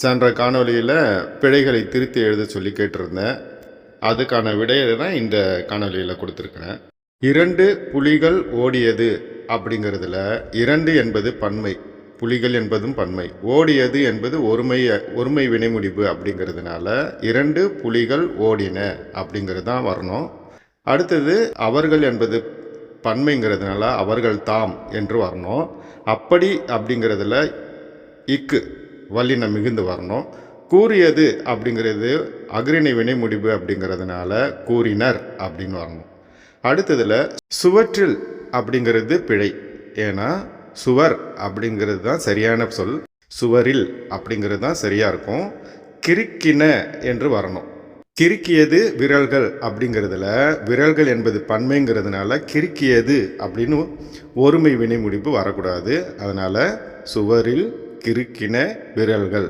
சென்ற காணொளியில் பிழைகளை திருத்தி எழுத சொல்லி கேட்டிருந்தேன். அதுக்கான விடையை தான் இந்த காணொளியில் கொடுத்துருக்கிறேன். 2 புலிகள் ஓடியது அப்படிங்கிறதுல 2 என்பது பன்மை, புலிகள் என்பதும் பன்மை, ஓடியது என்பது ஒருமை வினைமுடிவு அப்படிங்கிறதுனால 2 புலிகள் ஓடின அப்படிங்கிறது தான் வரணும். அடுத்தது அவர்கள் என்பது பன்மைங்கிறதுனால அவர்கள் தாம் என்று வரணும். அப்படி அப்படிங்கிறதுல இக்கு வல்லினம் மிகுந்து வரணும். கூறியது அப்படிங்கிறது அஃறிணை வினை முடிவு அப்படிங்கிறதுனால கூறினர் அப்படின்னு வரணும். அடுத்ததில் சுவற்றில் அப்படிங்கிறது பிழை. ஏன்னா சுவர் அப்படிங்கிறது தான் சரியான சொல், சுவரில் அப்படிங்கிறது தான் சரியாக இருக்கும். கிறுக்கின என்று வரணும். கிறுக்கியது விரல்கள் அப்படிங்கிறதுல விரல்கள் என்பது பன்மைங்கிறதுனால கிறுக்கியது அப்படின்னு ஒருமை வினை முடிவு வரக்கூடாது. அதனால் சுவரில் கிறுக்கின விரல்கள்.